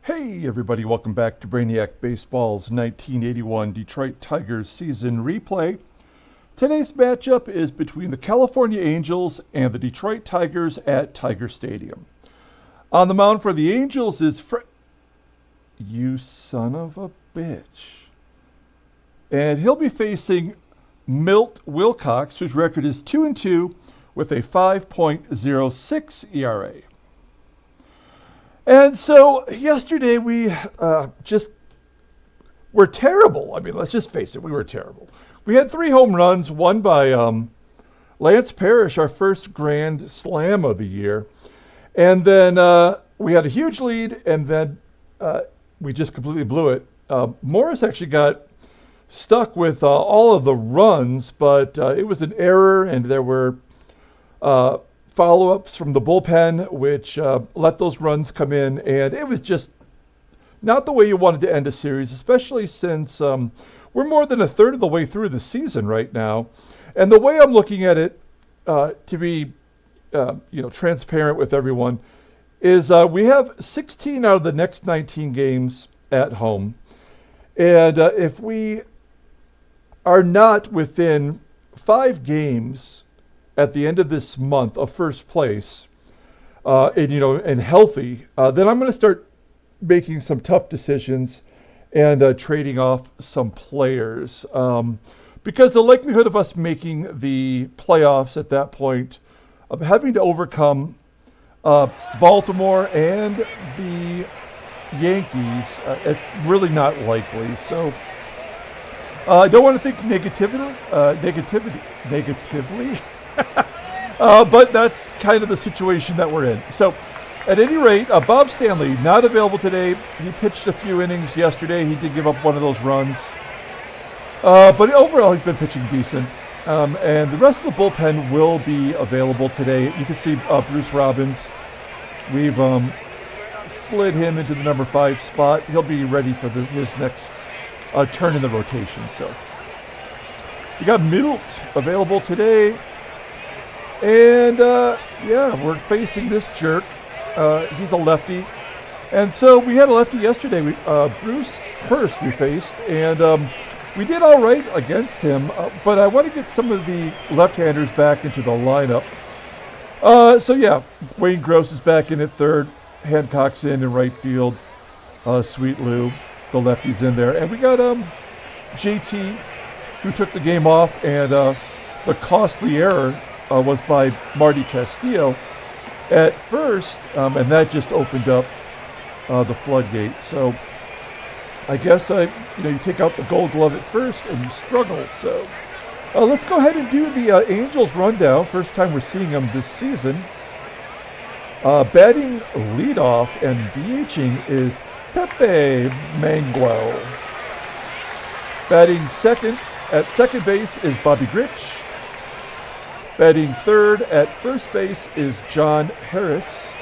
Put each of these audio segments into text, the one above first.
Hey everybody, welcome back to Brainiac Baseball's 1981 Detroit Tigers season replay. Today's matchup is between the California Angels and the Detroit Tigers at Tiger Stadium. On the mound for the Angels is you son of a bitch. And he'll be facing Milt Wilcox, whose record is 2-2 with a 5.06 ERA. And so yesterday we were terrible. I mean, let's just face it, we were terrible. We had 3 home runs, one by Lance Parrish, our first grand slam of the year. And then we had a huge lead, and then we just completely blew it. Morris actually got stuck with all of the runs, but it was an error, and there were follow-ups from the bullpen, which let those runs come in, and it was just not the way you wanted to end a series, especially since we're more than a third of the way through the season right now. And the way I'm looking at it, to be transparent with everyone, is we have 16 out of the next 19 games at home, and if we are not within 5 games at the end of this month of first place, and healthy, then I'm going to start making some tough decisions and trading off some players. Because the likelihood of us making the playoffs at that point, of having to overcome Baltimore and the Yankees, it's really not likely. So I don't want to think negatively. But that's kind of the situation that we're in. So at any rate, Bob Stanley, not available today. He pitched a few innings yesterday. He did give up one of those runs. But overall, he's been pitching decent. And the rest of the bullpen will be available today. You can see Bruce Robbins. We've slid him into the number 5 spot. He'll be ready for his next turn in the rotation. So you got Milt available today. And, we're facing this jerk. He's a lefty. And so we had a lefty yesterday. Bruce Hurst we faced, and we did all right against him. But I want to get some of the left-handers back into the lineup. Wayne Gross is back in at third. Hancock's in right field. Sweet Lou, the lefty's in there. And we got JT, who took the game off, and the costly error was by Marty Castillo at first, and that just opened up the floodgates. So I guess you take out the Gold Glove at first and you struggle. So let's go ahead and do the Angels rundown. First time we're seeing them this season. Batting leadoff and DHing is Pepe Manguel. Batting second at second base is Bobby Grich. Batting third at first base is John Harris.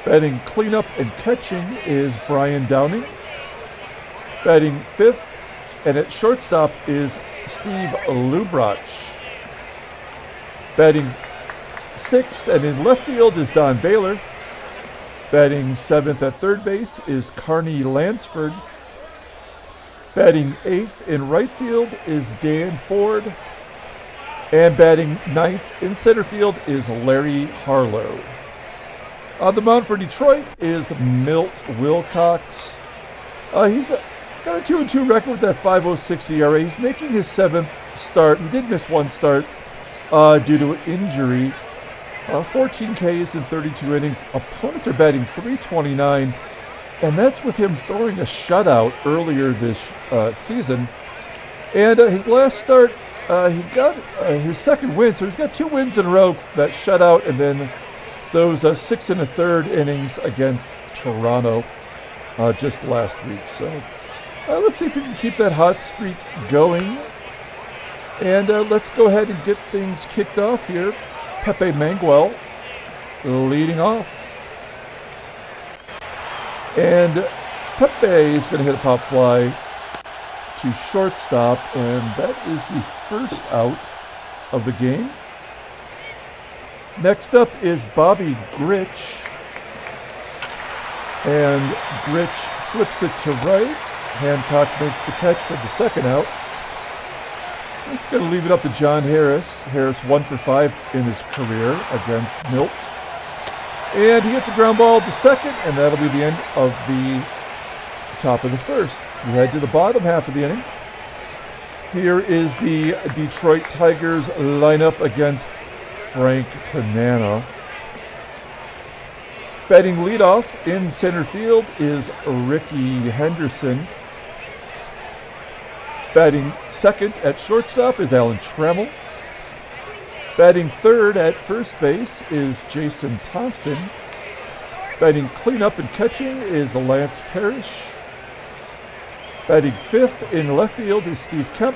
Batting cleanup and catching is Brian Downing. Batting fifth and at shortstop is Steve Lubrach. Batting sixth and in left field is Don Baylor. Batting seventh at third base is Carney Lansford. Batting eighth in right field is Dan Ford. And batting ninth in center field is Larry Harlow. On the mound for Detroit is Milt Wilcox. He's got a 2-2 record with that 5.06 ERA. He's making his 7th start. He did miss one start due to injury. 14 Ks in 32 innings. Opponents are batting .329, and that's with him throwing a shutout earlier this season. And his last start, he got his second win, so he's got 2 wins in a row, that shutout, and then those 6 1/3 innings against Toronto just last week. So let's see if we can keep that hot streak going. And let's go ahead and get things kicked off here. Pepe Manguel leading off. And Pepe is going to hit a pop fly to shortstop, and that is the first out of the game. Next up is Bobby Grich. And Gritch flips it to right. Hancock makes the catch for the second out. It's going to leave it up to John Harris. Harris 1 for 5 in his career against Milt. And he hits a ground ball to second, and that'll be the end of the top of the first. We head to the bottom half of the inning. Here is the Detroit Tigers lineup against Frank Tanana. Batting leadoff in center field is Ricky Henderson. Batting second at shortstop is Alan Trammell. Batting third at first base is Jason Thompson. Batting cleanup and catching is Lance Parrish. Batting fifth in left field is Steve Kemp.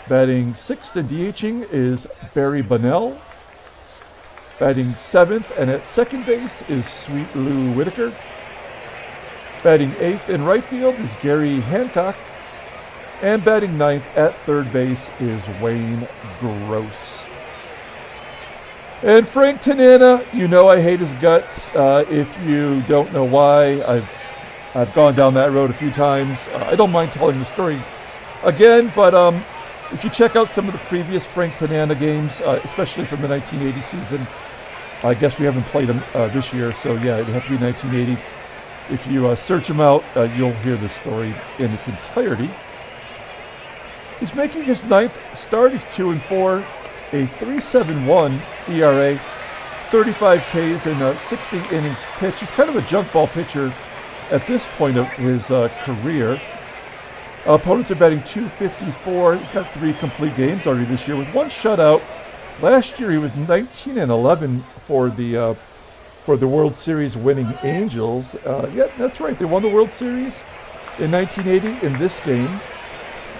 Batting sixth and DHing is Barry Bunnell. Batting seventh and at second base is Sweet Lou Whitaker. Batting eighth in right field is Gary Hancock. And batting ninth at third base is Wayne Gross. And Frank Tanana, you know I hate his guts. If you don't know why, I've gone down that road a few times. I don't mind telling the story again, but if you check out some of the previous Frank Tanana games, especially from the 1980 season, I guess we haven't played them this year, so yeah, it'd have to be 1980. If you search them out, you'll hear the story in its entirety. He's making his ninth start. He's 2-4, a 3.71 ERA, 35 Ks in 60 innings pitched. He's kind of a junk ball pitcher at this point of his career. Opponents are batting .254. He's got 3 complete games already this year with 1 shutout. Last year he was 19-11 for the World Series winning Angels. Yeah, that's right. They won the World Series in 1980 in this game.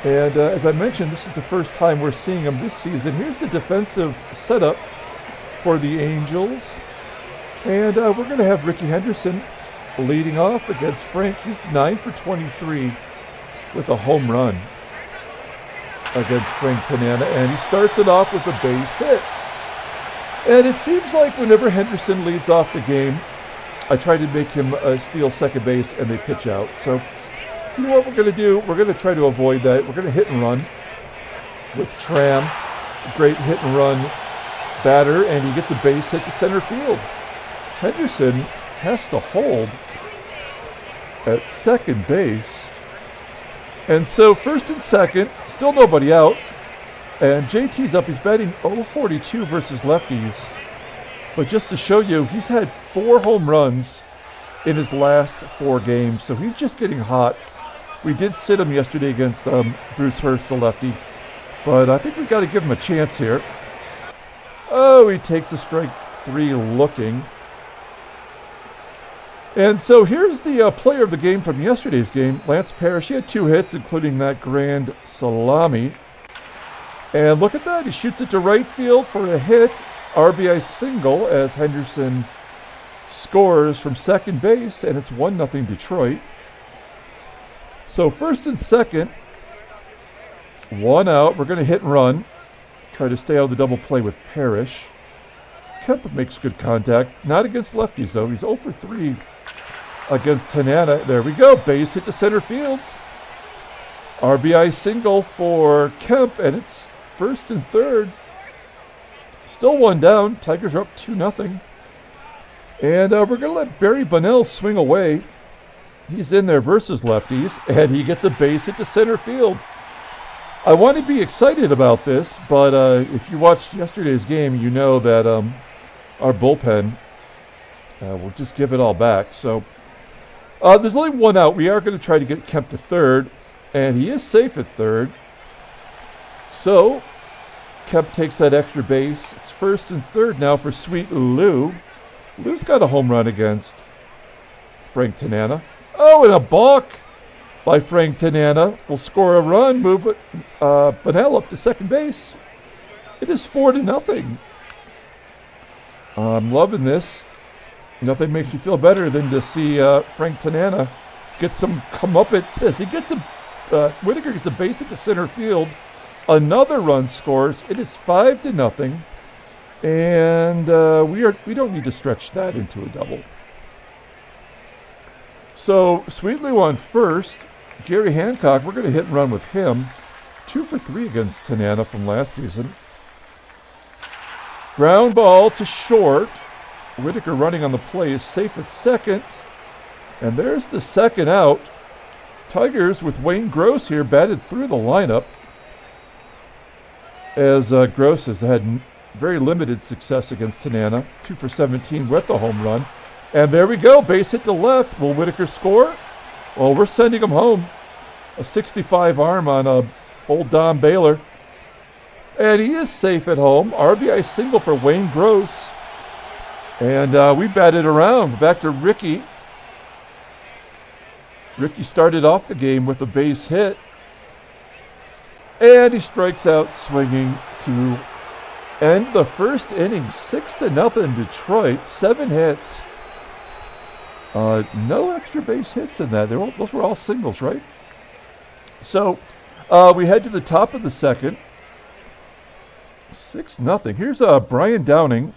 And as I mentioned, this is the first time we're seeing him this season. Here's the defensive setup for the Angels. And we're going to have Ricky Henderson leading off against Frank. He's 9 for 23 with a home run against Frank Tanana. And he starts it off with a base hit. And it seems like whenever Henderson leads off the game, I try to make him steal second base and they pitch out. So you know what we're going to do? We're going to try to avoid that. We're going to hit and run with Tram. Great hit and run batter, and he gets a base hit to center field. Henderson has to hold at second base. And so first and second, still nobody out. And JT's up. He's batting .042 versus lefties. But just to show you, he's had 4 home runs in his last 4 games. So he's just getting hot. We did sit him yesterday against Bruce Hurst, the lefty. But I think we got to give him a chance here. Oh, he takes a strike 3 looking. And so here's the player of the game from yesterday's game, Lance Parrish. He had 2 hits, including that grand salami. And look at that. He shoots it to right field for a hit. RBI single as Henderson scores from second base, and it's 1-0 Detroit. So first and second, 1 out. We're going to hit and run. Try to stay out of the double play with Parrish. Kemp makes good contact. Not against lefties, though. He's 0 for 3 against Tanana. There we go. Base hit to center field. RBI single for Kemp, and it's first and third. Still 1 down. Tigers are up 2-0. And we're going to let Barry Bunnell swing away. He's in there versus lefties, and he gets a base hit to center field. I want to be excited about this, but if you watched yesterday's game, you know that our bullpen will just give it all back. So there's only 1 out. We are going to try to get Kemp to third, and he is safe at third. So Kemp takes that extra base. It's first and third now for Sweet Lou. Lou's got a home run against Frank Tanana. Oh, and a balk by Frank Tanana will score a run, move Bunnell up to second base. It is 4-0. I'm loving this. Nothing makes me feel better than to see Frank Tanana get some comeuppance. As he gets Whitaker gets a base hit to center field. Another run scores. It is 5-0, and we don't need to stretch that into a double. So Sweet Lou on first. Gary Hancock, we're going to hit and run with him. 2 for 3 against Tanana from last season. Ground ball to short. Whitaker running on the play is safe at second. And there's the second out. Tigers with Wayne Gross here batted through the lineup, as Gross has had very limited success against Tanana. 2 for 17 with a home run. And there we go, base hit to left. Will Whitaker score? Well, we're sending him home. A 65 arm on old Don Baylor. And he is safe at home. RBI single for Wayne Gross. And we batted around. Back to Ricky. Ricky started off the game with a base hit. And he strikes out swinging to end the first inning. 6-0 Detroit. 7 hits. No extra base hits in that. Those were all singles, right? So we head to the top of the second. 6-0. Here's Brian Downing.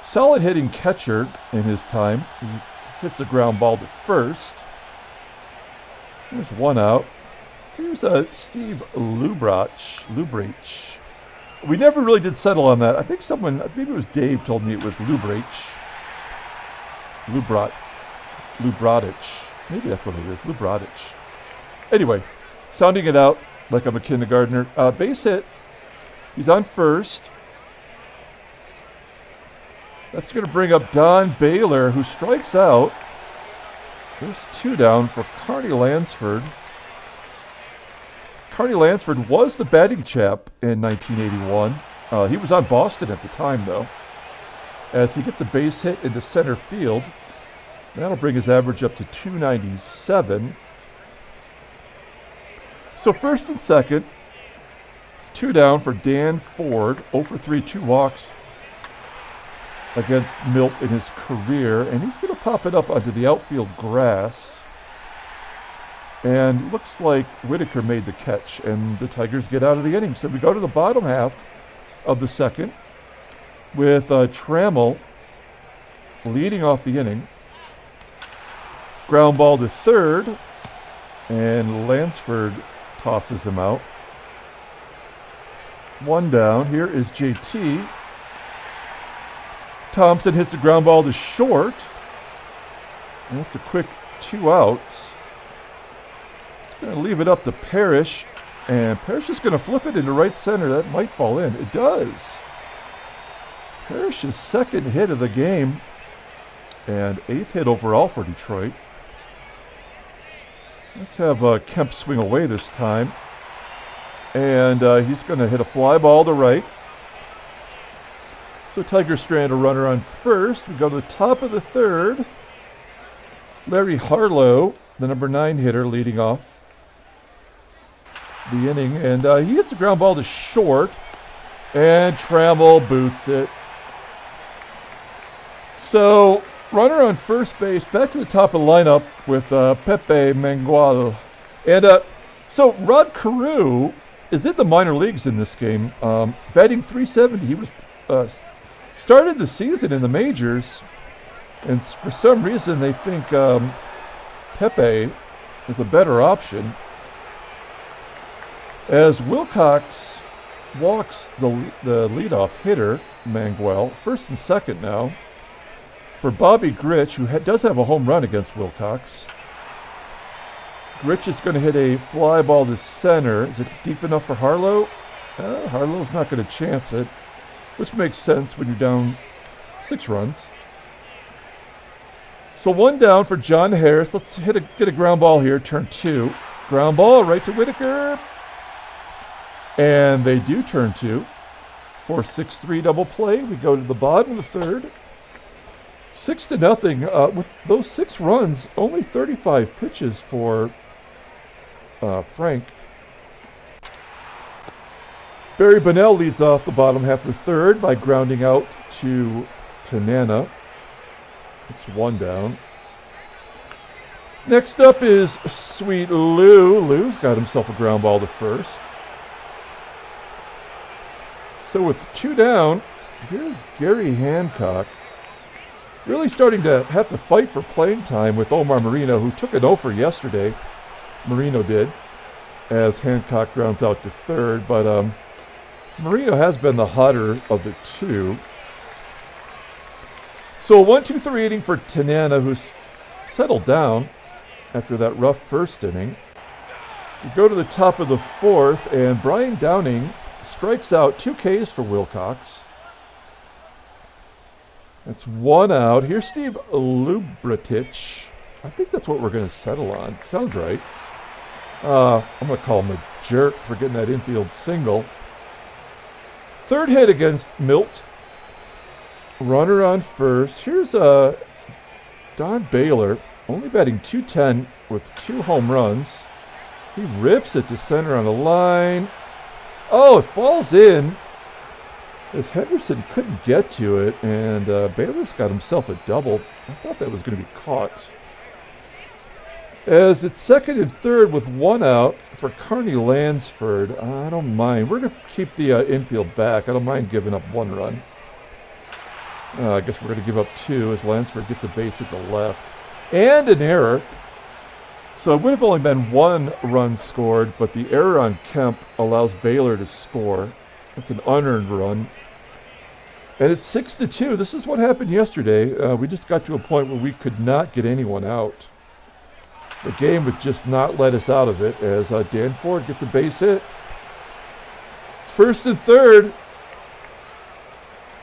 Solid hitting catcher in his time. He hits a ground ball to first. There's one out. Here's Steve Lubrach. We never really did settle on that. I think maybe it was Dave, told me it was Lubrach. Lubrach. Maybe that's what it is. Lubrach. Anyway, sounding it out like I'm a kindergartner. Base hit. He's on first. That's going to bring up Don Baylor, who strikes out. There's 2 down for Carney Lansford. Carney Lansford was the batting chap in 1981. He was on Boston at the time, though. As he gets a base hit into center field. That'll bring his average up to 297. So first and second, 2 down for Dan Ford. 0 for 3, 2 walks against Milt in his career. And he's going to pop it up onto the outfield grass. And looks like Whitaker made the catch, and the Tigers get out of the inning. So we go to the bottom half of the second with Trammell leading off the inning. Ground ball to third, and Lansford tosses him out. 1 down. Here is JT. Thompson hits a ground ball to short. And that's a quick 2 outs. It's going to leave it up to Parrish. And Parrish is going to flip it into right center. That might fall in. It does. Parrish's second hit of the game. And 8th hit overall for Detroit. Let's have Kemp swing away this time. And he's going to hit a fly ball to right. So Tigers strand a runner on first. We go to the top of the third. Larry Harlow, the number 9 hitter, leading off the inning. And he hits a ground ball to short. And Trammell boots it. So runner on first base, back to the top of the lineup with Pepe Mengual. And so Rod Carew is in the minor leagues in this game. Batting .370. He was started the season in the majors. And for some reason they think Pepe is a better option. As Wilcox walks the leadoff hitter, Manguel, first and second now. For Bobby Grich, who does have a home run against Wilcox. Grich is going to hit a fly ball to center. Is it deep enough for Harlow? Harlow's not going to chance it, which makes sense when you're down 6 runs. So 1 down for John Harris. Let's get a ground ball here, turn 2. Ground ball right to Whitaker. And they do turn 2. 4-6-3 double play. We go to the bottom of the third. 6-0. With those 6 runs, only 35 pitches for Frank. Barry Bonnell leads off the bottom half of the third by grounding out to Tanana. It's 1 down. Next up is Sweet Lou. Lou's got himself a ground ball to first. So with 2 down, here's Gary Hancock. really starting to have to fight for playing time with Omar Marino, who took an offer yesterday. Marino did, as Hancock grounds out to third. But Marino has been the hotter of the two. So a 1-2-3 inning for Tanana, who's settled down after that rough first inning. We go to the top of the fourth, and Brian Downing strikes out 2 Ks for Wilcox. That's 1 out. Here's Steve Lubritich. I think that's what we're going to settle on. Sounds right. I'm going to call him a jerk for getting that infield single. Third hit against Milt. Runner on first. Here's Don Baylor, only batting .210 with 2 home runs. He rips it to center on the line. Oh, it falls in, as Henderson couldn't get to it, and Baylor's got himself a double. I thought that was going to be caught. As it's second and third with 1 out for Carney Lansford. I don't mind. We're going to keep the infield back. I don't mind giving up 1 run. I guess we're going to give up 2 as Lansford gets a base at the left. And an error. So it would have only been 1 run scored, but the error on Kemp allows Baylor to score. It's an unearned run. And it's 6-2. This is what happened yesterday. We just got to a point where we could not get anyone out. The game would just not let us out of it, as Dan Ford gets a base hit. It's first and third.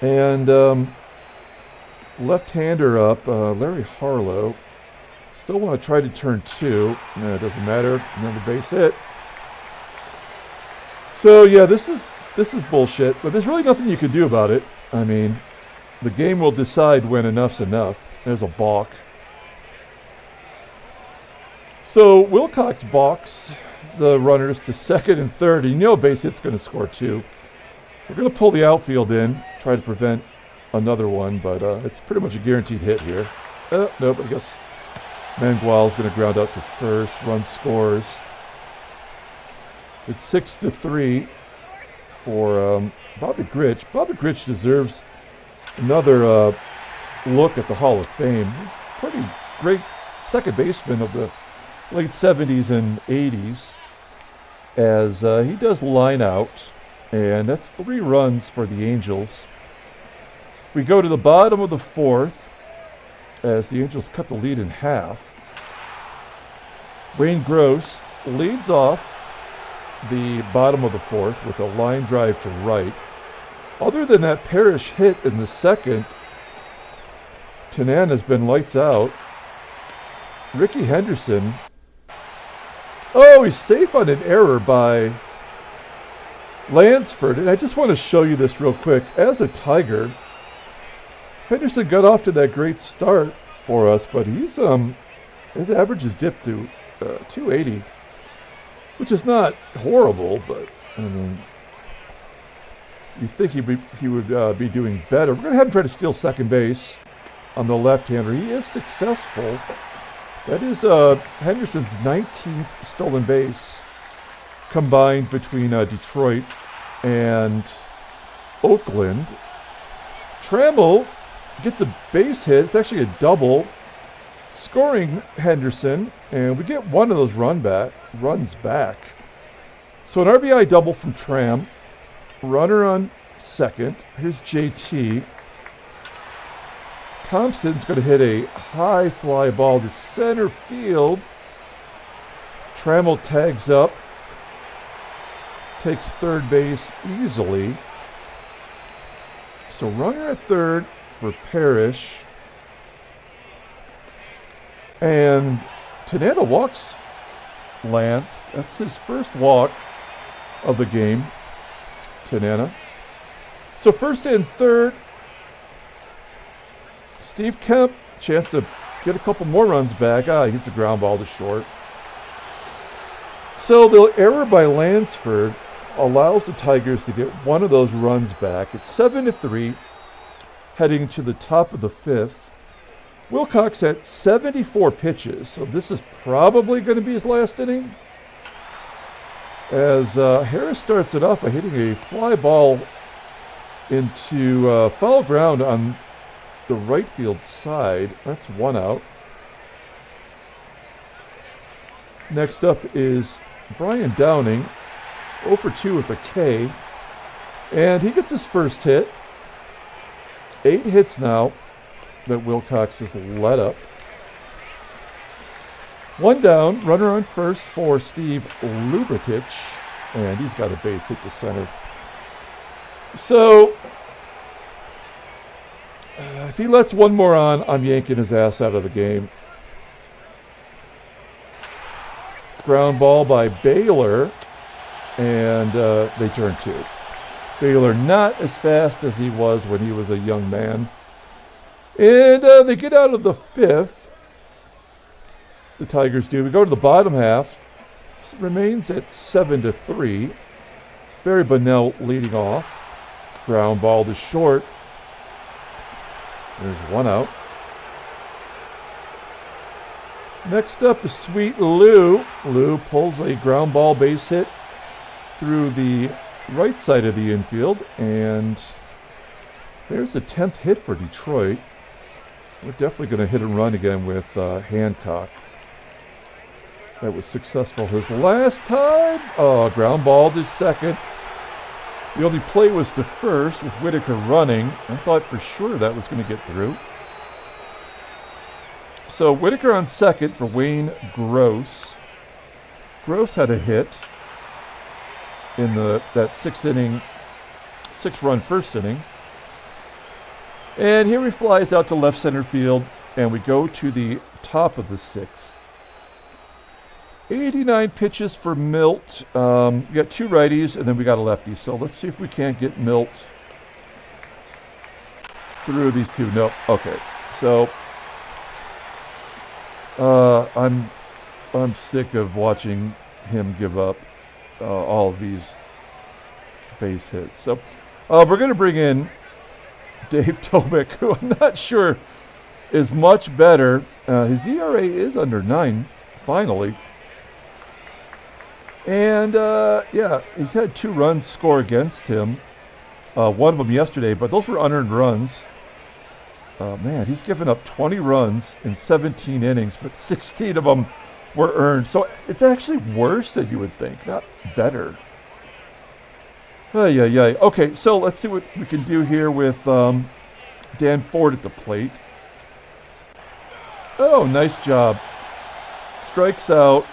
And left-hander up, Larry Harlow. Still want to try to turn 2. No, it doesn't matter. Another base hit. So yeah, this is bullshit, but there's really nothing you can do about it. I mean, the game will decide when enough's enough. There's a balk. So Wilcox balks the runners to second and third. And you know base hit's going to score 2. We're going to pull the outfield in, try to prevent another one, but it's pretty much a guaranteed hit here. Nope, I guess Mangual's going to ground out to first. Run scores. It's 6-3 for Bobby Grich. Bobby Grich deserves another look at the Hall of Fame. He's a pretty great second baseman of the late 70s and 80s, as he does line out, and that's 3 runs for the Angels. We go to the bottom of the fourth, as the Angels cut the lead in half. Wayne Gross leads off the bottom of the fourth with a line drive to right. Other than that Parrish hit in the second, Tanana's been lights out. Ricky Henderson, oh, he's safe on an error by Lansford. And I just want to show you this real quick. As a Tiger, Henderson got off to that great start for us, but he's his average has dipped to 280, which is not horrible, but I mean, you'd think he would be doing better. We're going to have him try to steal second base on the left-hander. He is successful. That is Henderson's 19th stolen base combined between Detroit and Oakland. Trammell gets a base hit. It's actually a double, scoring Henderson, and we get one of those runs back. So an RBI double from Tram. Runner on second. Here's JT. Thompson's going to hit a high fly ball to center field. Trammell tags up, takes third base easily. So runner at third for Parrish. And Tanana walks Lance. That's his first walk of the game, Tanana. So first and third, Steve Kemp, chance to get a couple more runs back. He hits a ground ball to short. So the error by Lansford allows the Tigers to get one of those runs back. It's 7-3, heading to the top of the fifth. Wilcox at 74 pitches, so this is probably going to be his last inning, as Harris starts it off by hitting a fly ball into foul ground on the right field side. That's one out. Next up is Brian Downing, 0 for 2 with a K. And he gets his first hit. 8 hits now that Wilcox has let up. 1 down, runner on first for Steve Lubitich. And he's got a base hit to center. So, if he lets one more on, I'm yanking his ass out of the game. Ground ball by Baylor, and they turn 2. Baylor not as fast as he was when he was a young man. And they get out of the 5th. The Tigers do. We go to the bottom half. It remains at 7-3. Barry Bunnell leading off. Ground ball to short. There's 1 out. Next up is Sweet Lou. Lou pulls a ground ball base hit through the right side of the infield, and there's a 10th hit for Detroit. We're definitely going to hit and run again with Hancock. That was successful his last time. Oh, ground ball to second. The only play was to first with Whitaker running. I thought for sure that was going to get through. So Whitaker on second for Wayne Gross. Gross had a hit in that 6-run first inning. And here he flies out to left center field, and we go to the top of the 6th. 89 pitches for Milt. We got 2 righties, and then we got a lefty. So let's see if we can't get Milt through these 2. Nope. Okay. So I'm sick of watching him give up all of these base hits. So we're going to bring in Dave Tobick, who I'm not sure is much better. His ERA is under 9, finally. And, he's had 2 runs score against him. One of them yesterday, but those were unearned runs. Man, he's given up 20 runs in 17 innings, but 16 of them were earned. So it's actually worse than you would think, not better. Okay, so let's see what we can do here with Dan Ford at the plate. Oh, nice job. Strikes out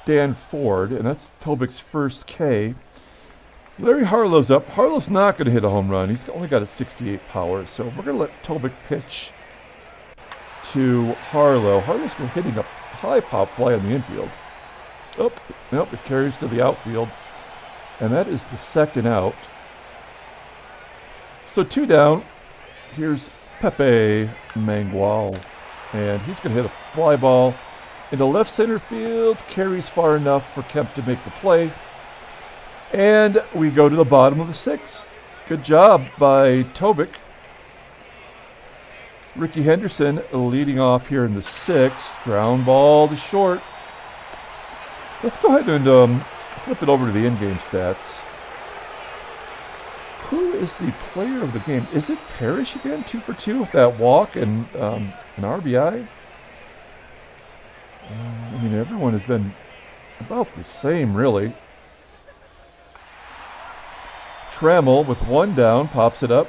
Dan Ford, and that's Tobick's first K. Larry Harlow's up. Harlow's not going to hit a home run. He's only got a 68 power, so we're going to let Tobick pitch to Harlow. Harlow's going to hitting a high pop fly on the infield. Oh, nope, it carries to the outfield, and that is the 2nd out. So 2 down. Here's Pepe Mangual, and he's going to hit a fly ball into left center field. Carries far enough for Kemp to make the play. And we go to the bottom of the 6th. Good job by Tobick. Ricky Henderson leading off here in the 6th. Ground ball to short. Let's go ahead and flip it over to the in-game stats. Who is the player of the game? Is it Parrish again? 2 for 2 with that walk and an RBI? Everyone has been about the same, really. Trammell with 1 down, pops it up.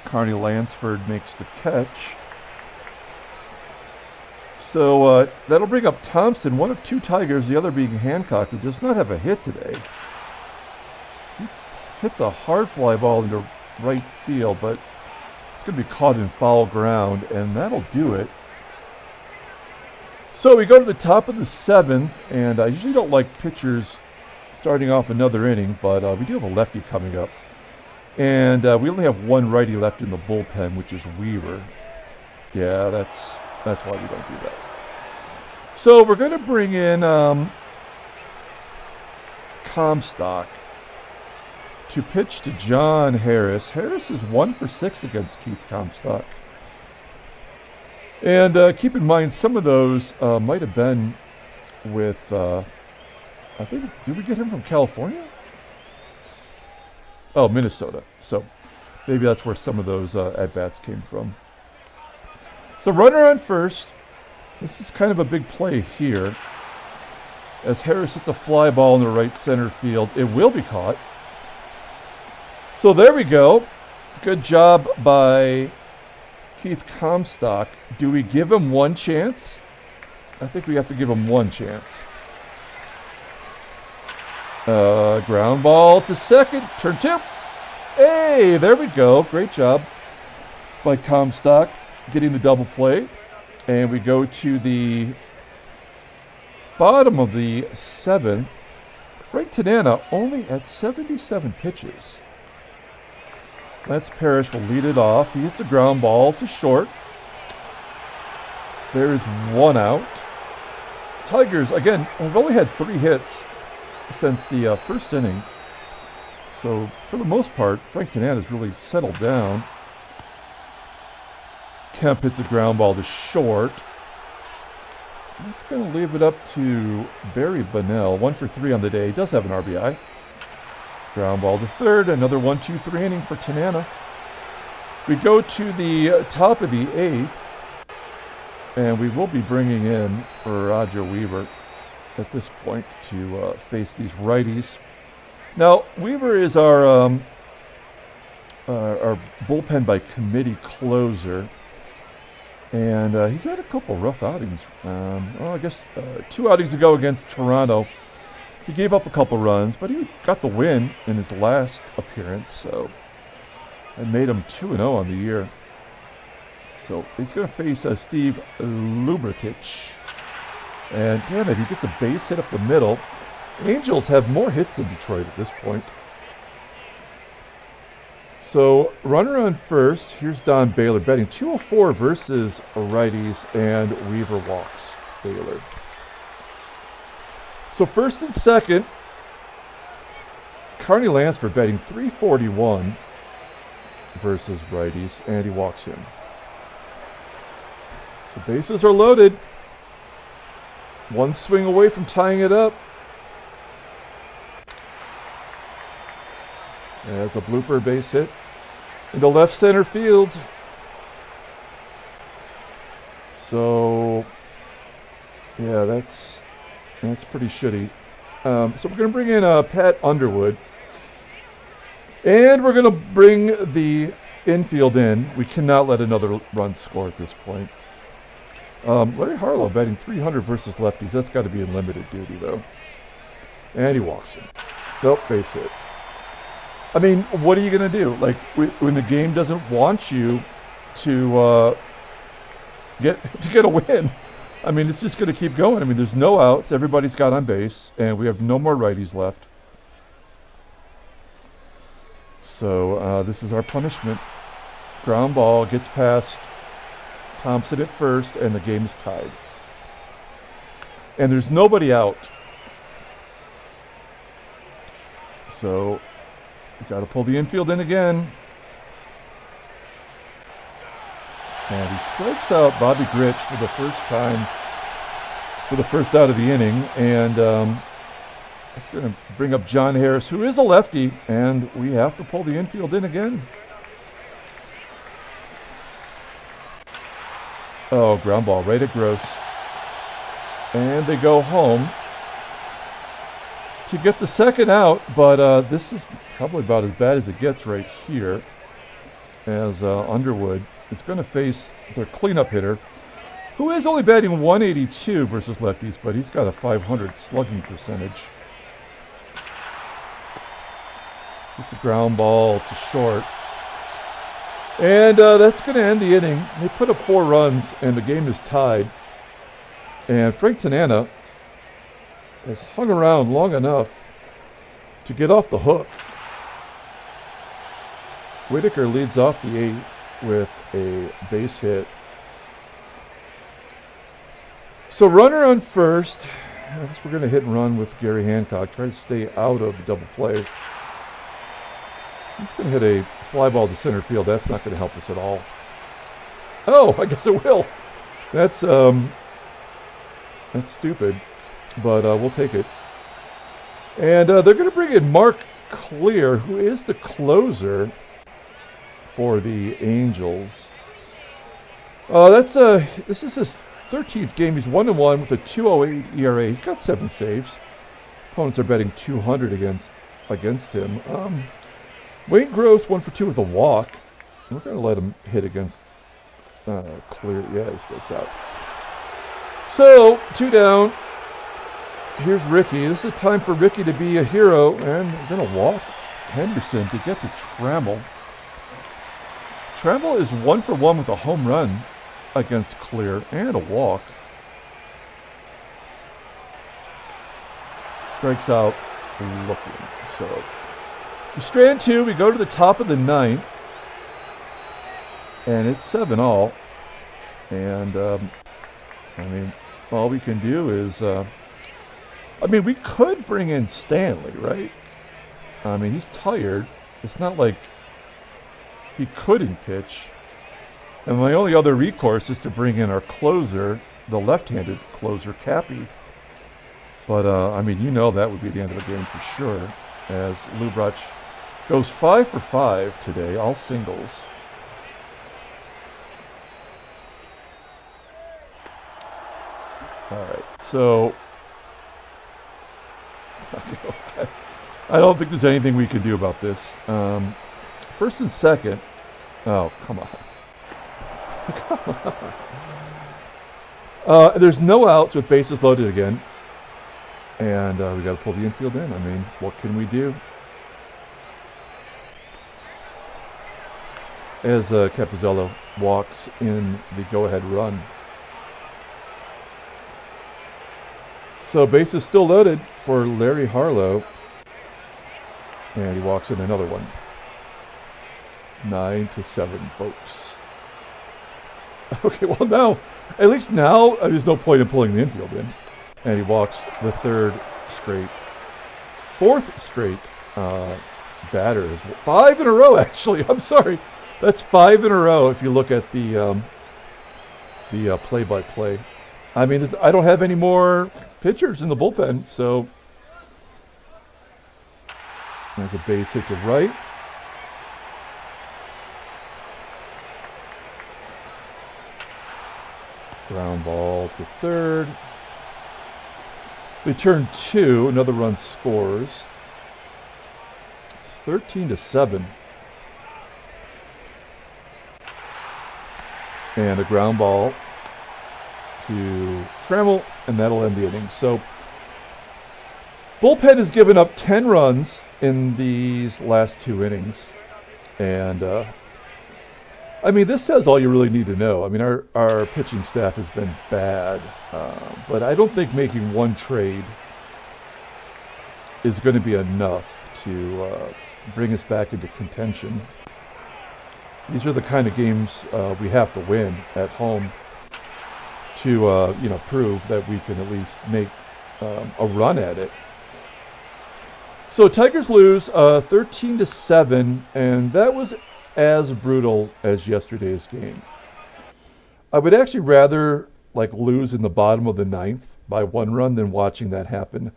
Carney Lansford makes the catch. So that'll bring up Thompson, one of 2 Tigers, the other being Hancock, who does not have a hit today. He hits a hard fly ball into right field, but it's going to be caught in foul ground, and that'll do it. So we go to the top of the 7th, and I usually don't like pitchers starting off another inning, but we do have a lefty coming up. And we only have 1 righty left in the bullpen, which is Weaver. Yeah, that's why we don't do that. So we're going to bring in Comstock to pitch to John Harris. Harris is 1 for 6 against Keith Comstock. And keep in mind, some of those might have been with, I think, did we get him from California? Oh, Minnesota. So maybe that's where some of those at-bats came from. So runner on first. This is kind of a big play here. As Harris hits a fly ball in the right center field, it will be caught. So there we go. Good job by Keith Comstock. Do we give him one chance? I think we have to give him one chance. Ground ball to second. Turn two. Hey, there we go. Great job by Comstock getting the double play. And we go to the bottom of the seventh. Frank Tanana only at 77 pitches. Lance Parrish will lead it off. He hits a ground ball to short. There is one out. Tigers, again, have only had 3 hits since the first inning. So, for the most part, Frank Tanana has really settled down. Kemp hits a ground ball to short. That's going to leave it up to Barry Bonnell. 1 for 3 on the day. He does have an RBI. Ground ball to third. Another 1-2-3 inning for Tanana. We go to the top of the 8th. And we will be bringing in Roger Weaver at this point to face these righties. Now, Weaver is our bullpen by committee closer. And he's had a couple rough outings. I guess 2 outings ago against Toronto, he gave up a couple runs, but he got the win in his last appearance. So it made him 2-0 on the year. So he's going to face Steve Lubritich. And damn it, he gets a base hit up the middle. Angels have more hits than Detroit at this point. So runner on first. Here's Don Baylor betting 204 versus righties, and Weaver walks Baylor. So first and second, Carney Lansford betting 341 versus righties, and he walks him. So bases are loaded. One swing away from tying it up. As a blooper base hit into left center field. So, yeah, that's pretty shitty. So we're going to bring in Pat Underwood. And we're going to bring the infield in. We cannot let another run score at this point. Larry Harlow betting 300 versus lefties. That's got to be in limited duty, though. And he walks him. Nope, base hit. I mean, what are you going to do? Like, when the game doesn't want you to get a win, I mean, it's just going to keep going. I mean, there's no outs. Everybody's got on base, and we have no more righties left. So this is our punishment. Ground ball gets past Thompson at first, and the game is tied. And there's nobody out. So we got to pull the infield in again. And he strikes out Bobby Grich for the first time, for the first out of the inning. And that's going to bring up John Harris, who is a lefty, and we have to pull the infield in again. Oh, ground ball right at Gross. And they go home to get the second out, but this is probably about as bad as it gets right here, as Underwood is going to face their cleanup hitter, who is only batting 182 versus lefties, but he's got a 500 slugging percentage. It's a ground ball to short. And that's going to end the inning. They put up 4 runs, and the game is tied. And Frank Tanana has hung around long enough to get off the hook. Whitaker leads off the 8th with a base hit. So runner on first. I guess we're going to hit and run with Gary Hancock. Try to stay out of the double play. He's going to hit a fly ball to center field. That's not going to help us at all. Oh, I guess it will. That's stupid, but we'll take it. And they're going to bring in Mark Clear, who is the closer. for the Angels. This is his 13th game. He's 1-1 with a 2.08 ERA. He's got 7 saves. Opponents are betting 200 against him. Wayne Gross 1 for 2 with a walk. We're going to let him hit against Clear. Yeah, he strikes out. So 2 down. Here's Ricky. This is a time for Ricky to be a hero, and we're going to walk Henderson to get to Trammell. Trammell is 1 for 1 with a home run against Clear and a walk. Strikes out looking. So we strand 2. We go to the top of the 9th. And it's 7-all. And, all we can do is... we could bring in Stanley, right? He's tired. It's not like he couldn't pitch. And my only other recourse is to bring in our closer, the left-handed closer, Cappy. But, that would be the end of the game for sure, as Lubrach goes 5 for 5 today, all singles. All right, so I don't think there's anything we can do about this. First and second. Oh, come on. Come on. There's no outs with bases loaded again. And we got to pull the infield in. What can we do? As Capizzello walks in the go-ahead run. So bases still loaded for Larry Harlow. And he walks in another one. 9-7, folks. Okay, well now, at least now, there's no point in pulling the infield in. And he walks the 4th straight batter. 5 in a row, actually. I'm sorry. That's 5 in a row if you look at the play-by-play. I don't have any more pitchers in the bullpen, so there's a base hit to right. Ground ball to third. They turn 2. Another run scores. It's 13-7. And a ground ball to Trammell, and that'll end the inning. So bullpen has given up 10 runs in these last 2 innings. And, this says all you really need to know. Our pitching staff has been bad. But I don't think making one trade is going to be enough to bring us back into contention. These are the kind of games we have to win at home to prove that we can at least make a run at it. So Tigers lose 13-7, and that was as brutal as yesterday's game. I would actually rather lose in the bottom of the 9th by 1 run than watching that happen.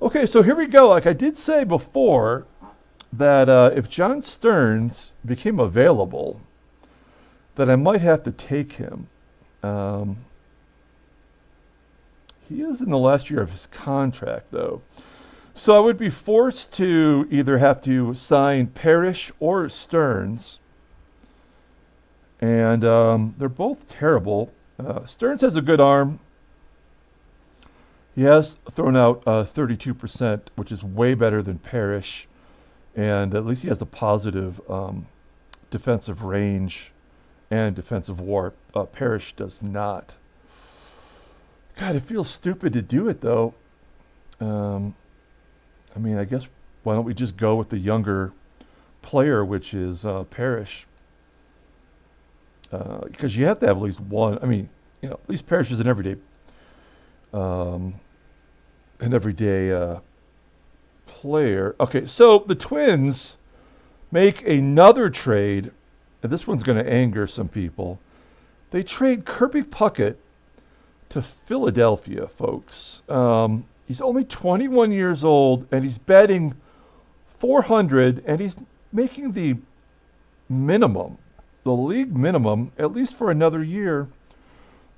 Okay, so here we go. Like I did say before, that if John Stearns became available, that I might have to take him. He is in the last year of his contract, though. So I would be forced to either have to sign Parrish or Stearns. And they're both terrible. Stearns has a good arm. He has thrown out 32%, which is way better than Parrish. And at least he has a positive defensive range and defensive WAR. Parrish does not. God, it feels stupid to do it, though. I guess, why don't we just go with the younger player, which is Parrish? Because you have to have at least one. At least Parrish is an everyday player. Okay, so the Twins make another trade, and this one's going to anger some people. They trade Kirby Puckett to Philadelphia, folks. He's only 21 years old, and he's batting .400, and he's making the minimum, the league minimum, at least for another year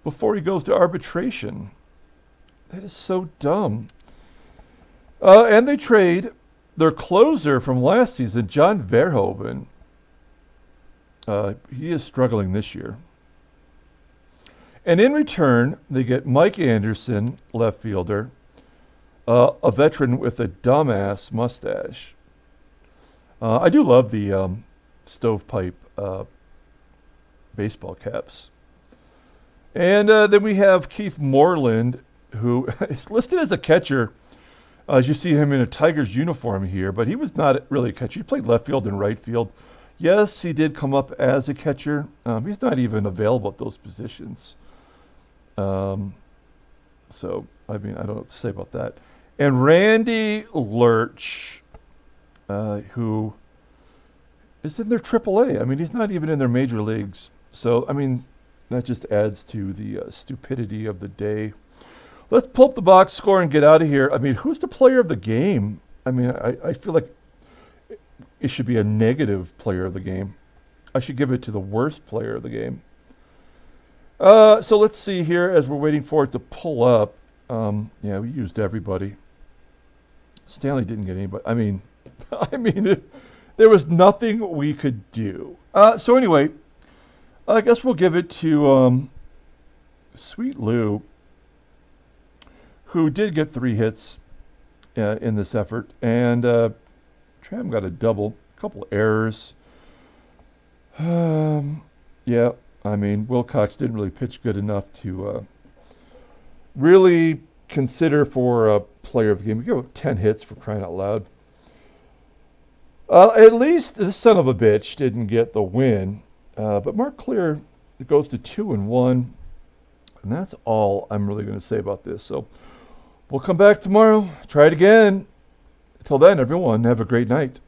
before he goes to arbitration. That is so dumb. And they trade their closer from last season, John Verhoeven. He is struggling this year. And in return, they get Mike Anderson, left fielder, a veteran with a dumbass mustache. I do love the stovepipe baseball caps. And then we have Keith Moorland, who is listed as a catcher, as you see him in a Tigers uniform here, but he was not really a catcher. He played left field and right field. Yes, he did come up as a catcher. He's not even available at those positions. So, I mean, I don't know what to say about that. And Randy Lurch, who is in their AAA. I mean, he's not even in their major leagues. So, I mean, that just adds to the stupidity of the day. Let's pull up the box score and get out of here. I mean, who's the player of the game? I mean, I feel like it should be a negative player of the game. I should give it to the worst player of the game. So let's see here as we're waiting for it to pull up. Yeah, we used everybody. Stanley didn't get anybody. I mean, there was nothing we could do. So anyway, I guess we'll give it to Sweet Lou, who did get 3 hits in this effort. And Tram got a double, a couple errors. Yeah, I mean, Wilcox didn't really pitch good enough to really consider for a player of the game. We give 10 hits for crying out loud. At least this son of a bitch didn't get the win. But Mark Clear goes to 2-1. And that's all I'm really going to say about this. So we'll come back tomorrow. Try it again. Until then, everyone, have a great night.